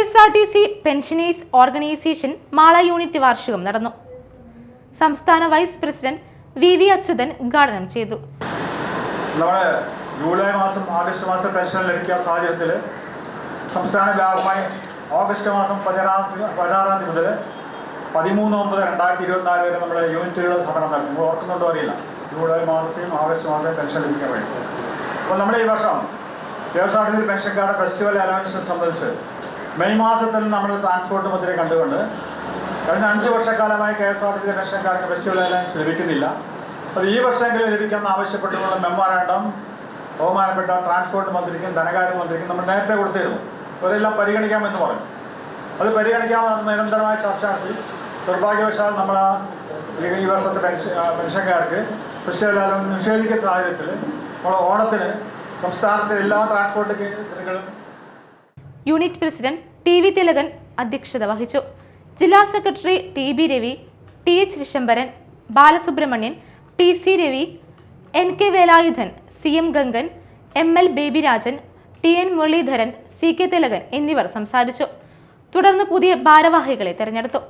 KSRTC pensioners organisation Mala unit വാർഷികം നടന്നു. സംസ്ഥാന വൈസ് പ്രസിഡന്റ് VV അച്യുതൻ ഉദ്ഘാടനം ചെയ്തു. ജൂലൈ മാസം ആഗസ്റ്റ് മാസം പെൻഷൻ ലഭിക്കുന്ന സാഹചര്യത്തിൽ സംസ്ഥാന വ്യാപകമായി ഓഗസ്റ്റ് മാസം 16 മുതൽ 13/9/2024 വരെ നമ്മുടെ യൂണിറ്റുകൾ സമരം നടത്തി. നമ്മൾ ഓർക്കുന്നുണ്ടോ അറിയില്ല. ജൂലൈ മാസത്തെയും ആഗസ്റ്റ് മാസത്തെയും പെൻഷൻ ലഭിക്കാൻ വേണ്ടി. അപ്പോൾ നമ്മൾ ഈ വർഷം KSRTC പെൻഷൻകാരുടെ ഫെസ്റ്റിവൽ അലവൻസിനെ സംബന്ധിച്ച് മെയ് മാസത്തിൽ നമ്മൾ ട്രാൻസ്പോർട്ട് മന്ത്രിയെ കണ്ടുകൊണ്ട് കഴിഞ്ഞ 5 വർഷക്കാലമായി KSRTC പെൻഷൻകാർക്ക് ഫെസ്റ്റിവൽ അലവൻസ് ലഭിക്കുന്നില്ല. അത് ഈ വർഷമെങ്കിലും ലഭിക്കുമെന്ന് ആവശ്യപ്പെട്ടുള്ള മെമ്മോറാണ്ടം ബഹുമാനപ്പെട്ട ട്രാൻസ്പോർട്ട് മന്ത്രിക്കും ധനകാര്യ മന്ത്രിക്കും നമ്മൾ നേരത്തെ കൊടുത്തിരുന്നു. അവരെല്ലാം പരിഗണിക്കാമെന്ന് പറഞ്ഞു. അത് പരിഗണിക്കാമെന്ന് നിരന്തരമായ ചർച്ച നടത്തി. നിർഭാഗ്യവശാൽ നമ്മൾ ഈ വർഷത്തെ പെൻഷൻകാർക്ക് ഫെസ്റ്റിവൽ അലവൻസ് നിഷേധിക്കുന്ന സാഹചര്യത്തിൽ നമ്മൾ ഓണത്തിന് സംസ്ഥാനത്തെ എല്ലാ ട്രാൻസ്പോർട്ട് കേന്ദ്രങ്ങളും. യൂണിറ്റ് പ്രസിഡന്റ് TV തിലകൻ അധ്യക്ഷത വഹിച്ചു. ജില്ലാ secretary TB Ravi, TH Vishambaran, Balasubramanian, TC Ravi, NK Velayudhan, CM Gangan, ML Babyrajan, TN Muraleedharan, CK Thilakan എന്നിവർ സംസാരിച്ചു. തുടർന്ന് പുതിയ ഭാരവാഹികളെ തെരഞ്ഞെടുത്തു.